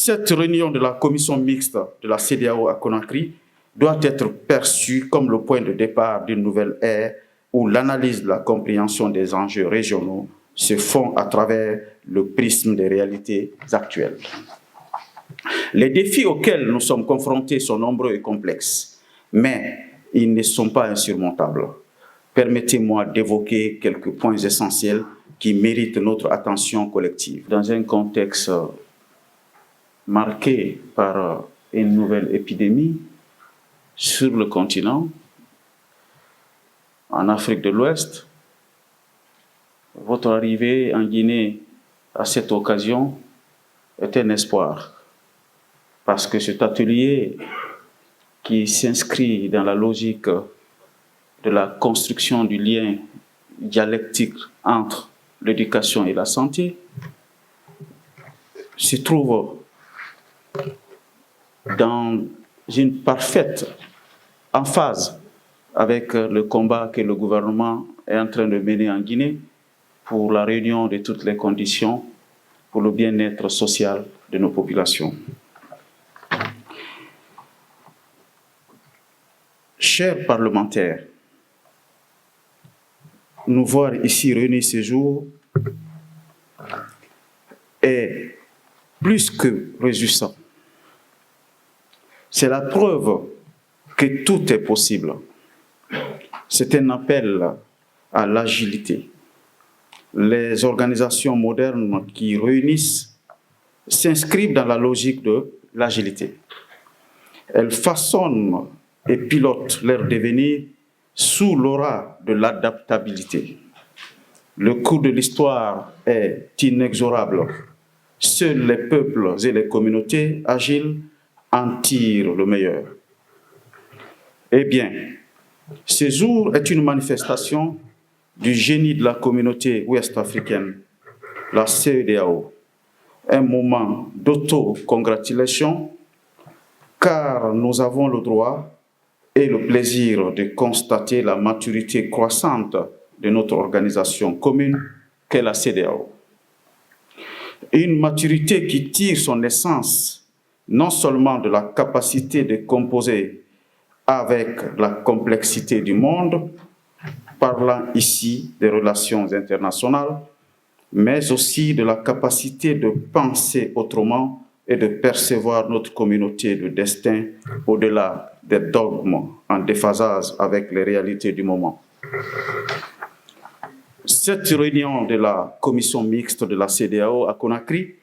Cette réunion de la commission mixte de la CEDEAO à Conakry doit être perçue comme le point de départ d'une nouvelle ère où l'analyse de la compréhension des enjeux régionaux se font à travers le prisme des réalités actuelles. Les défis auxquels nous sommes confrontés sont nombreux et complexes, mais ils ne sont pas insurmontables. Permettez-moi d'évoquer quelques points essentiels qui méritent notre attention collective. Dans un contexte marqué par une nouvelle épidémie sur le continent, en Afrique de l'Ouest, votre arrivée en Guinée à cette occasion est un espoir, parce que cet atelier qui s'inscrit dans la logique de la construction du lien dialectique entre l'éducation et la santé se trouve dans une parfaite emphase avec le combat que le gouvernement est en train de mener en Guinée pour la réunion de toutes les conditions pour le bien-être social de nos populations. Chers parlementaires, nous voir ici réunis ce jour est plus que réjouissant. C'est la preuve que tout est possible. C'est un appel à l'agilité. Les organisations modernes qui réunissent s'inscrivent dans la logique de l'agilité. Elles façonnent et pilotent leur devenir sous l'aura de l'adaptabilité. Le cours de l'histoire est inexorable. Seuls les peuples et les communautés agiles en tirent le meilleur. Eh bien, ce jour est une manifestation du génie de la communauté ouest-africaine, la CEDEAO, un moment d'auto-congratulation, car nous avons le droit et le plaisir de constater la maturité croissante de notre organisation commune qu'est la CEDEAO. Une maturité qui tire son essence non seulement de la capacité de composer avec la complexité du monde, parlant ici des relations internationales, mais aussi de la capacité de penser autrement et de percevoir notre communauté de destin au-delà des dogmes en déphasage avec les réalités du moment. Cette réunion de la commission mixte de la CEDEAO à Conakry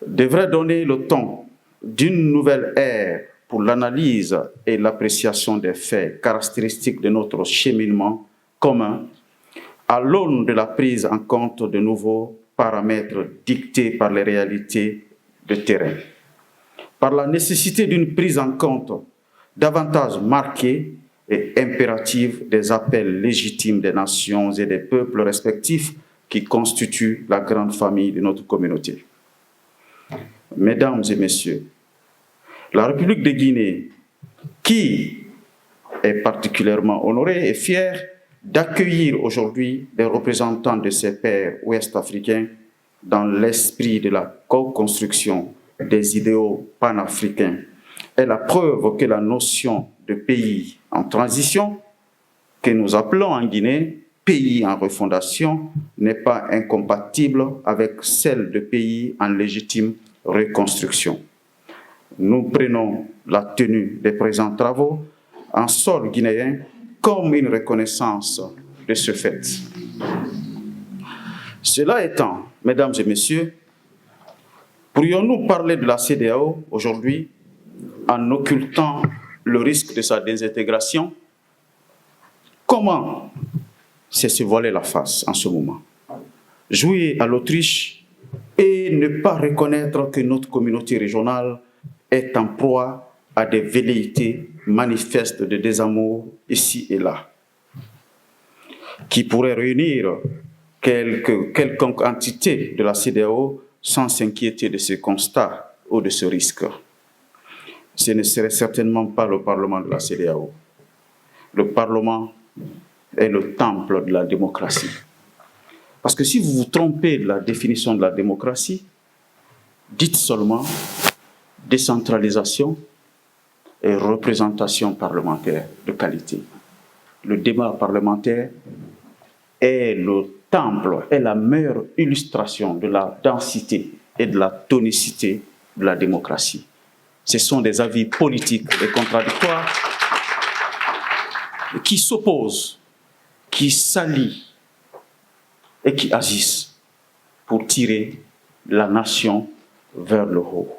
devrait donner le ton d'une nouvelle ère pour l'analyse et l'appréciation des faits caractéristiques de notre cheminement commun à l'aune de la prise en compte de nouveaux paramètres dictés par les réalités de terrain, par la nécessité d'une prise en compte davantage marquée et impérative des appels légitimes des nations et des peuples respectifs qui constituent la grande famille de notre communauté. Mesdames et messieurs, la République de Guinée, qui est particulièrement honorée et fière d'accueillir aujourd'hui des représentants de ses pairs ouest-africains dans l'esprit de la co-construction des idéaux panafricains, est la preuve que la notion de pays en transition, que nous appelons en Guinée pays en refondation, n'est pas incompatible avec celle de pays en légitime reconstruction. Nous prenons la tenue des présents travaux en sol guinéen comme une reconnaissance de ce fait. Cela étant, mesdames et messieurs, pourrions-nous parler de la CEDEAO aujourd'hui en occultant le risque de sa désintégration? Comment c'est se voiler la face en ce moment? Jouer à l'Autriche et ne pas reconnaître que notre communauté régionale est en proie à des velléités manifestes de désamour ici et là, qui pourraient réunir quelconque entité de la CEDEAO sans s'inquiéter de ce constat ou de ce risque. Ce ne serait certainement pas le Parlement de la CEDEAO. Le Parlement est le temple de la démocratie. Parce que si vous vous trompez de la définition de la démocratie, Dites seulement décentralisation et représentation parlementaire de qualité. Le débat parlementaire est le temple, est la meilleure illustration de la densité et de la tonicité de la démocratie. Ce sont des avis politiques et contradictoires qui s'opposent, qui s'allient et qui agissent pour tirer la nation vers le haut.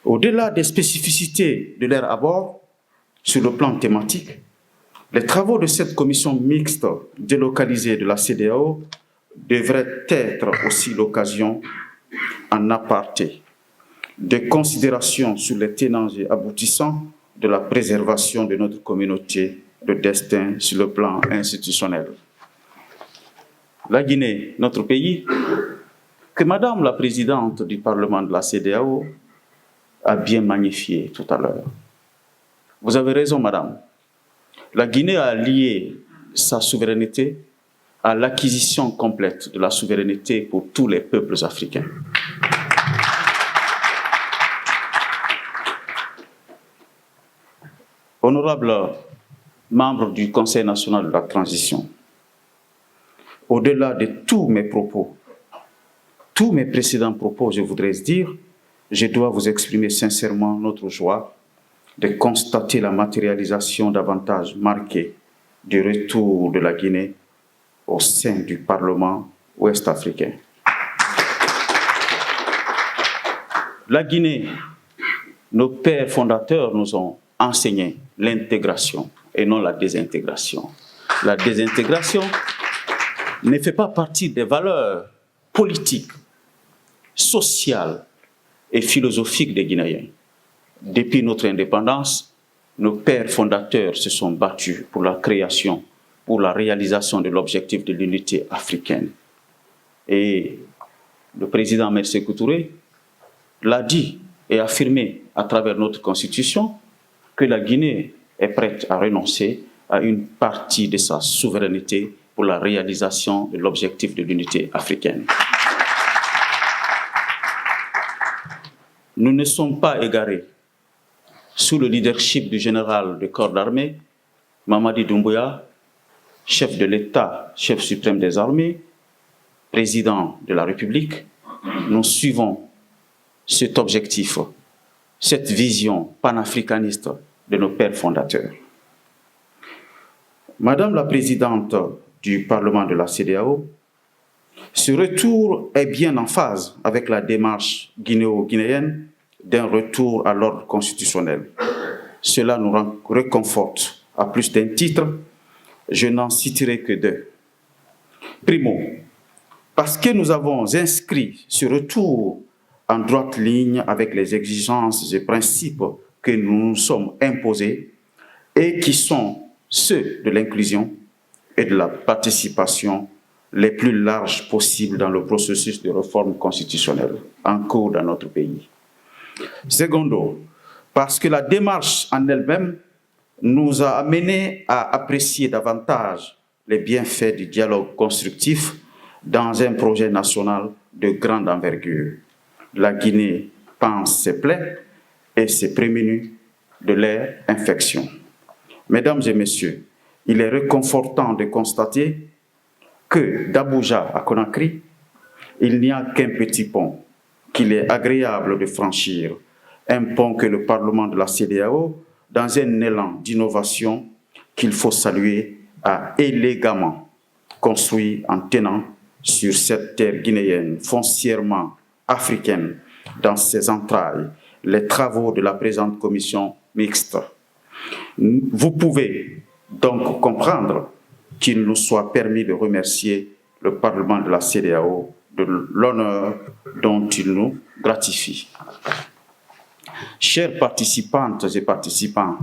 Au-delà des spécificités de leur abord, sur le plan thématique, les travaux de cette commission mixte délocalisée de la CEDEAO devraient être aussi l'occasion, en aparté, de considérations sur les tenants et aboutissants de la préservation de notre communauté de destin sur le plan institutionnel. La Guinée, notre pays, que Madame la Présidente du Parlement de la CEDEAO a bien magnifié tout à l'heure. Vous avez raison, Madame. La Guinée a lié sa souveraineté à l'acquisition complète de la souveraineté pour tous les peuples africains. Honorables membres du Conseil national de la transition, au-delà de tous mes propos, tous mes précédents propos, je voudrais dire, je dois vous exprimer sincèrement notre joie de constater la matérialisation davantage marquée du retour de la Guinée au sein du Parlement ouest-africain. La Guinée, nos pères fondateurs nous ont enseigné l'intégration et non la désintégration. La désintégration ne fait pas partie des valeurs politiques, sociales et philosophiques des Guinéens. Depuis notre indépendance, nos pères fondateurs se sont battus pour la création, pour la réalisation de l'objectif de l'unité africaine. Et le président Sékou Touré l'a dit et affirmé à travers notre constitution que la Guinée est prête à renoncer à une partie de sa souveraineté pour la réalisation de l'objectif de l'unité africaine. Nous ne sommes pas égarés. Sous le leadership du général de corps d'armée, Mamadi Doumbouya, chef de l'État, chef suprême des armées, président de la République, nous suivons cet objectif, cette vision panafricaniste de nos pères fondateurs. Madame la Présidente du Parlement de la CEDEAO, ce retour est bien en phase avec la démarche guinéo-guinéenne d'un retour à l'ordre constitutionnel. Cela nous réconforte à plus d'un titre. Je n'en citerai que deux. Primo, parce que nous avons inscrit ce retour en droite ligne avec les exigences et principes que nous nous sommes imposés et qui sont ceux de l'inclusion et de la participation les plus larges possibles dans le processus de réforme constitutionnelle en cours dans notre pays. Secondo, parce que la démarche en elle-même nous a amenés à apprécier davantage les bienfaits du dialogue constructif dans un projet national de grande envergure. La Guinée pense ses plaies et s'est prémunue de leur infection. Mesdames et messieurs, il est réconfortant de constater que d'Abuja à Conakry, il n'y a qu'un petit pont qu'il est agréable de franchir, un pont que le Parlement de la CEDEAO, dans un élan d'innovation qu'il faut saluer, a élégamment construit en tenant sur cette terre guinéenne foncièrement africaine dans ses entrailles les travaux de la présente commission mixte. Vous pouvez donc comprendre qu'il nous soit permis de remercier le Parlement de la CEDEAO de l'honneur dont il nous gratifie. Chères participantes et participants,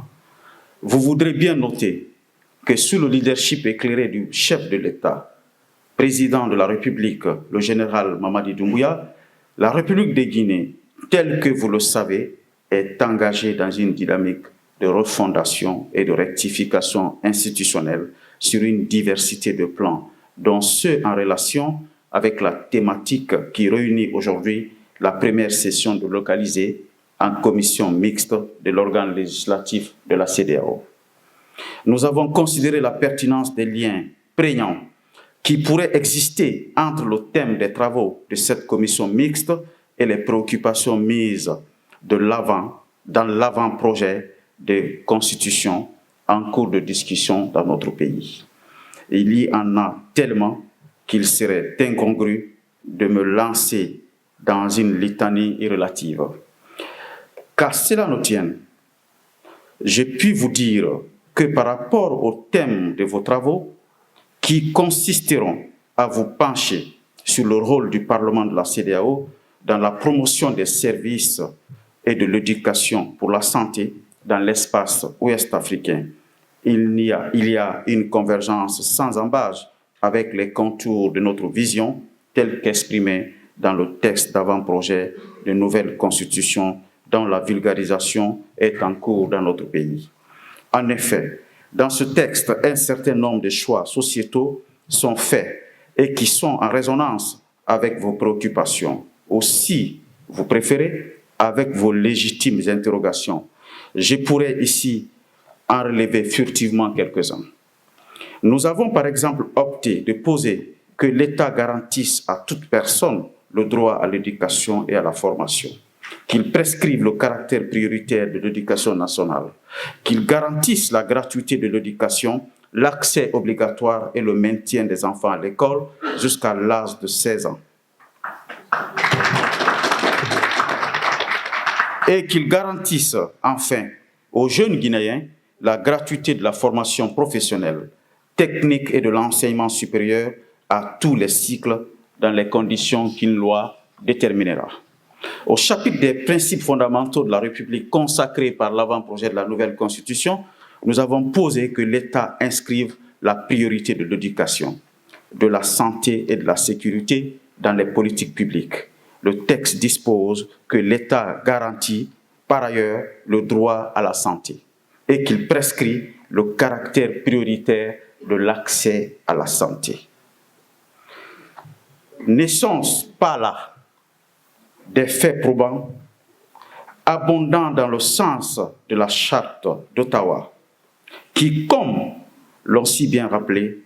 vous voudrez bien noter que sous le leadership éclairé du chef de l'État, président de la République, le général Mamadi Doumbouya, la République de Guinée, telle que vous le savez, est engagée dans une dynamique de refondation et de rectification institutionnelle sur une diversité de plans, dont ceux en relation avec la thématique qui réunit aujourd'hui la première session de localisée en commission mixte de l'organe législatif de la CEDEAO. Nous avons considéré la pertinence des liens prégnants qui pourraient exister entre le thème des travaux de cette commission mixte et les préoccupations mises de l'avant dans l'avant-projet de constitution en cours de discussion dans notre pays. Il y en a tellement qu'il serait incongru de me lancer dans une litanie irrelative. Qu'à cela nous tienne, je puis vous dire que par rapport au thème de vos travaux, qui consisteront à vous pencher sur le rôle du Parlement de la CEDEAO dans la promotion des services et de l'éducation pour la santé dans l'espace ouest-africain, il y a une convergence sans embâche avec les contours de notre vision telle qu'exprimée dans le texte d'avant-projet de nouvelle constitution dont la vulgarisation est en cours dans notre pays. En effet, dans ce texte, un certain nombre de choix sociétaux sont faits et qui sont en résonance avec vos préoccupations. Aussi, vous préférez, avec vos légitimes interrogations. Je pourrais ici en relever furtivement quelques-uns. Nous avons par exemple opté de poser que l'État garantisse à toute personne le droit à l'éducation et à la formation, qu'il prescrive le caractère prioritaire de l'éducation nationale, qu'il garantisse la gratuité de l'éducation, l'accès obligatoire et le maintien des enfants à l'école jusqu'à l'âge de 16 ans. Et qu'il garantisse enfin aux jeunes Guinéens la gratuité de la formation professionnelle, technique et de l'enseignement supérieur à tous les cycles dans les conditions qu'une loi déterminera. Au chapitre des principes fondamentaux de la République consacrés par l'avant-projet de la nouvelle Constitution, nous avons posé que l'État inscrive la priorité de l'éducation, de la santé et de la sécurité dans les politiques publiques. Le texte dispose que l'État garantit par ailleurs le droit à la santé et qu'il prescrit le caractère prioritaire de l'accès à la santé. Ne sont-ce pas là des faits probants, abondants dans le sens de la charte d'Ottawa, qui, comme l'ont si bien rappelé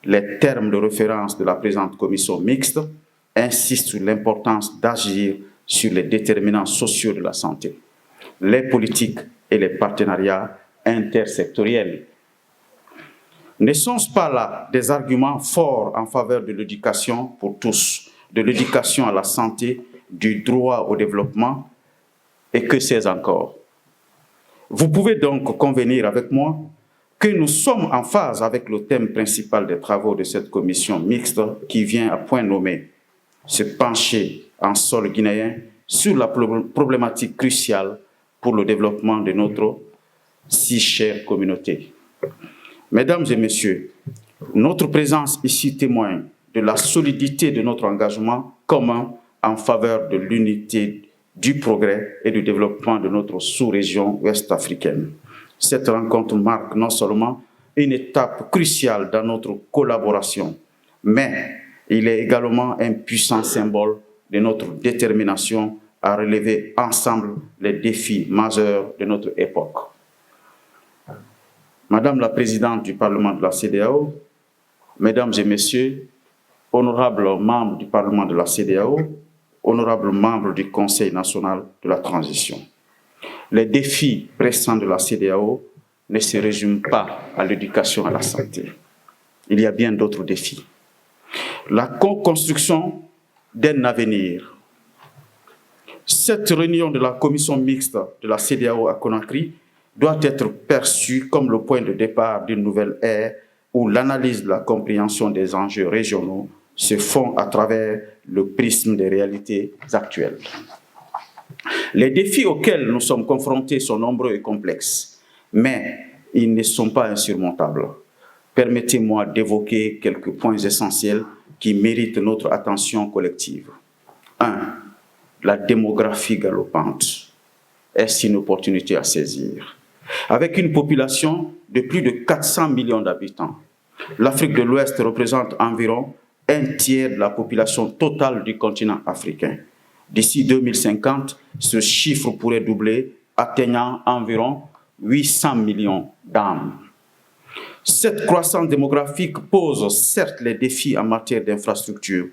les termes de référence de la présente commission mixte, insistent sur l'importance d'agir sur les déterminants sociaux de la santé, les politiques et les partenariats intersectoriels. Ne sont-ce pas là des arguments forts en faveur de l'éducation pour tous, de l'éducation à la santé, du droit au développement, et que sais-je encore? Vous pouvez donc convenir avec moi que nous sommes en phase avec le thème principal des travaux de cette commission mixte qui vient à point nommé se pencher en sol guinéen sur la problématique cruciale pour le développement de notre si chère communauté. Mesdames et messieurs, notre présence ici témoigne de la solidité de notre engagement commun en faveur de l'unité, du progrès et du développement de notre sous-région ouest-africaine. Cette rencontre marque non seulement une étape cruciale dans notre collaboration, mais il est également un puissant symbole de notre détermination à relever ensemble les défis majeurs de notre époque. Madame la Présidente du Parlement de la CEDEAO, Mesdames et Messieurs, honorables membres du Parlement de la CEDEAO, honorables membres du Conseil national de la transition, les défis pressants de la CEDEAO ne se résument pas à l'éducation et à la santé. Il y a bien d'autres défis. La co-construction d'un avenir. Cette réunion de la commission mixte de la CEDEAO à Conakry doit être perçue comme le point de départ d'une nouvelle ère où l'analyse de la compréhension des enjeux régionaux se font à travers le prisme des réalités actuelles. Les défis auxquels nous sommes confrontés sont nombreux et complexes, mais ils ne sont pas insurmontables. Permettez-moi d'évoquer quelques points essentiels qui méritent notre attention collective. 1. La démographie galopante. Est-ce une opportunité à saisir? Avec une population de plus de 400 millions d'habitants, l'Afrique de l'Ouest représente environ un tiers de la population totale du continent africain. D'ici 2050, ce chiffre pourrait doubler, atteignant environ 800 millions d'âmes. Cette croissance démographique pose certes les défis en matière d'infrastructure,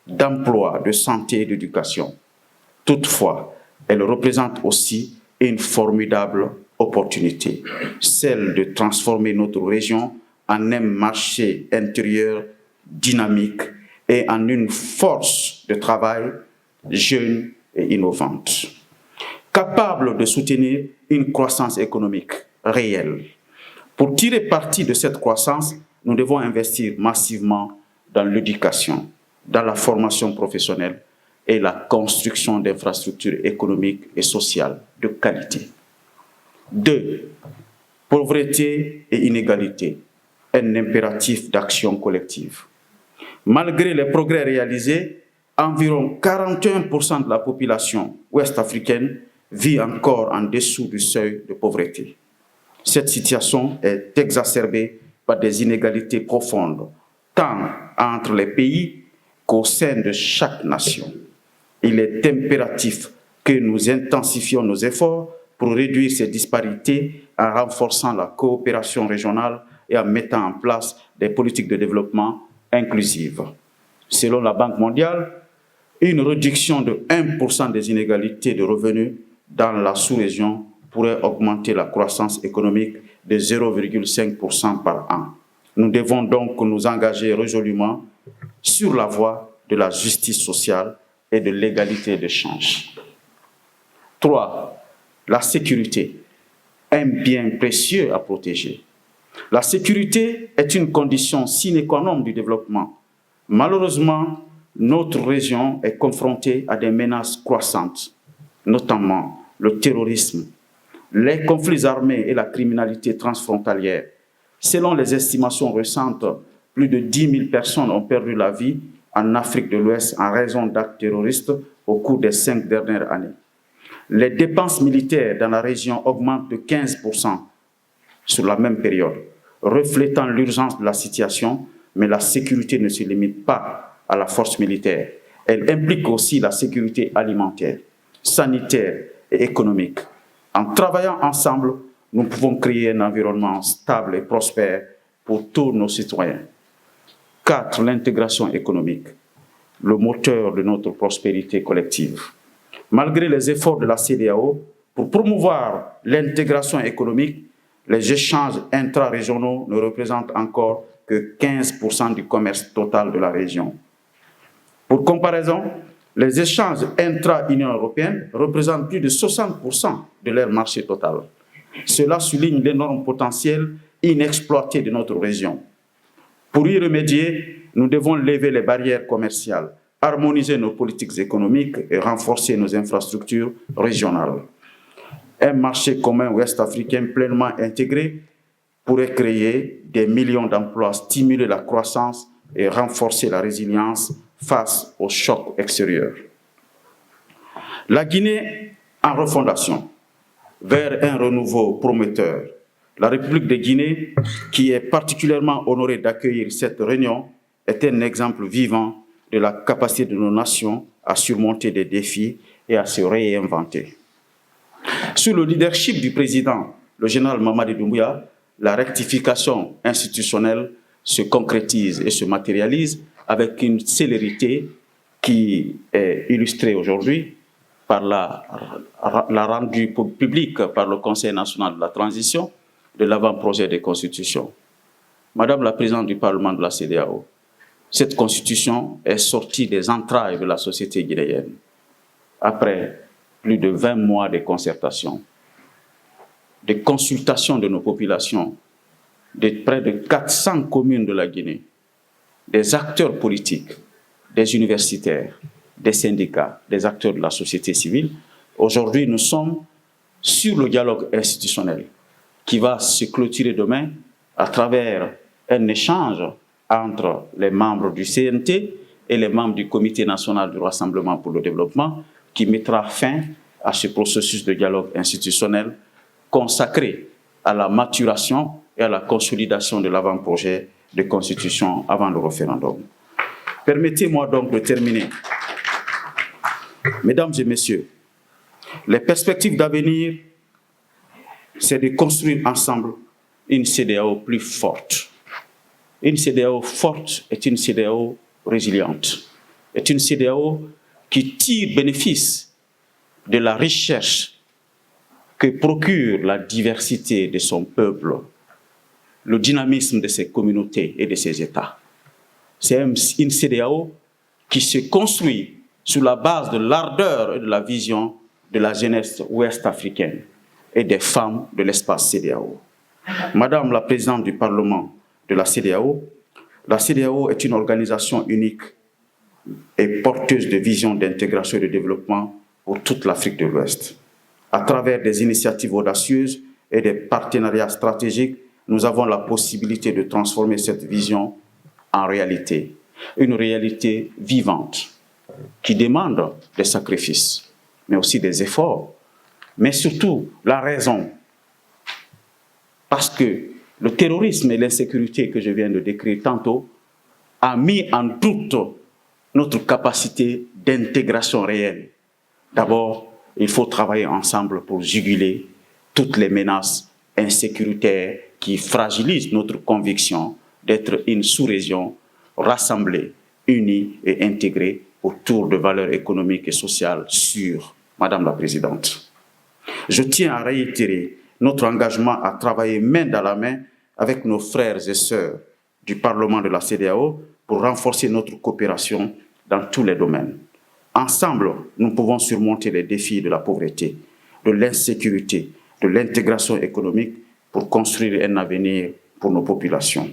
d'emploi, de santé et d'éducation. Toutefois, elle représente aussi une formidable opportunité, celle de transformer notre région en un marché intérieur dynamique et en une force de travail jeune et innovante, capable de soutenir une croissance économique réelle. Pour tirer parti de cette croissance, nous devons investir massivement dans l'éducation, dans la formation professionnelle et la construction d'infrastructures économiques et sociales de qualité. 2. Pauvreté et inégalité, un impératif d'action collective. Malgré les progrès réalisés, environ 41% de la population ouest-africaine vit encore en dessous du seuil de pauvreté. Cette situation est exacerbée par des inégalités profondes, tant entre les pays qu'au sein de chaque nation. Il est impératif que nous intensifions nos efforts pour réduire ces disparités en renforçant la coopération régionale et en mettant en place des politiques de développement inclusives. Selon la Banque mondiale, une réduction de 1% des inégalités de revenus dans la sous-région pourrait augmenter la croissance économique de 0,5% par an. Nous devons donc nous engager résolument sur la voie de la justice sociale et de l'égalité de change. 3. La sécurité, un bien précieux à protéger. La sécurité est une condition sine qua non du développement. Malheureusement, notre région est confrontée à des menaces croissantes, notamment le terrorisme, les conflits armés et la criminalité transfrontalière. Selon les estimations récentes, plus de 10 000 personnes ont perdu la vie en Afrique de l'Ouest en raison d'actes terroristes au cours des 5 dernières années. Les dépenses militaires dans la région augmentent de 15% sur la même période, reflétant l'urgence de la situation, mais la sécurité ne se limite pas à la force militaire. Elle implique aussi la sécurité alimentaire, sanitaire et économique. En travaillant ensemble, nous pouvons créer un environnement stable et prospère pour tous nos citoyens. 4. L'intégration économique, le moteur de notre prospérité collective. Malgré les efforts de la CEDEAO pour promouvoir l'intégration économique, les échanges intra-régionaux ne représentent encore que 15% du commerce total de la région. Pour comparaison, les échanges intra-Union européenne représentent plus de 60% de leur marché total. Cela souligne l'énorme potentiel inexploité de notre région. Pour y remédier, nous devons lever les barrières commerciales, harmoniser nos politiques économiques et renforcer nos infrastructures régionales. Un marché commun ouest-africain pleinement intégré pourrait créer des millions d'emplois, stimuler la croissance et renforcer la résilience face aux chocs extérieurs. La Guinée en refondation, vers un renouveau prometteur. La République de Guinée, qui est particulièrement honorée d'accueillir cette réunion, est un exemple vivant de la capacité de nos nations à surmonter des défis et à se réinventer. Sous le leadership du président, le général Mamadi Doumbouya, la rectification institutionnelle se concrétise et se matérialise avec une célérité qui est illustrée aujourd'hui par la rendue publique par le Conseil national de la transition de l'avant-projet de constitution. Madame la présidente du Parlement de la CEDEAO, cette constitution est sortie des entrailles de la société guinéenne après plus de 20 mois de concertation, de consultation de nos populations, de près de 400 communes de la Guinée, des acteurs politiques, des universitaires, des syndicats, des acteurs de la société civile. Aujourd'hui, nous sommes sur le dialogue institutionnel qui va se clôturer demain à travers un échange entre les membres du CNT et les membres du Comité national du Rassemblement pour le développement qui mettra fin à ce processus de dialogue institutionnel consacré à la maturation et à la consolidation de l'avant-projet de constitution avant le référendum. Permettez-moi donc de terminer. Mesdames et messieurs, les perspectives d'avenir, c'est de construire ensemble une CEDEAO plus forte. Une CEDEAO forte est une CEDEAO résiliente, est une CEDEAO qui tire bénéfice de la recherche que procure la diversité de son peuple, le dynamisme de ses communautés et de ses États. C'est une CEDEAO qui se construit sur la base de l'ardeur et de la vision de la jeunesse ouest-africaine et des femmes de l'espace CEDEAO. Madame la Présidente du Parlement de la CEDEAO est une organisation unique et porteuse de vision d'intégration et de développement pour toute l'Afrique de l'Ouest. À travers des initiatives audacieuses et des partenariats stratégiques, nous avons la possibilité de transformer cette vision en réalité, une réalité vivante qui demande des sacrifices, mais aussi des efforts, mais surtout la raison. Parce que le terrorisme et l'insécurité que je viens de décrire tantôt a mis en doute notre capacité d'intégration réelle. D'abord, il faut travailler ensemble pour juguler toutes les menaces insécuritaires qui fragilisent notre conviction d'être une sous-région rassemblée, unie et intégrée autour de valeurs économiques et sociales sûres. Madame la Présidente, je tiens à réitérer notre engagement à travailler main dans la main avec nos frères et sœurs du Parlement de la CEDEAO pour renforcer notre coopération dans tous les domaines. Ensemble, nous pouvons surmonter les défis de la pauvreté, de l'insécurité, de l'intégration économique pour construire un avenir pour nos populations.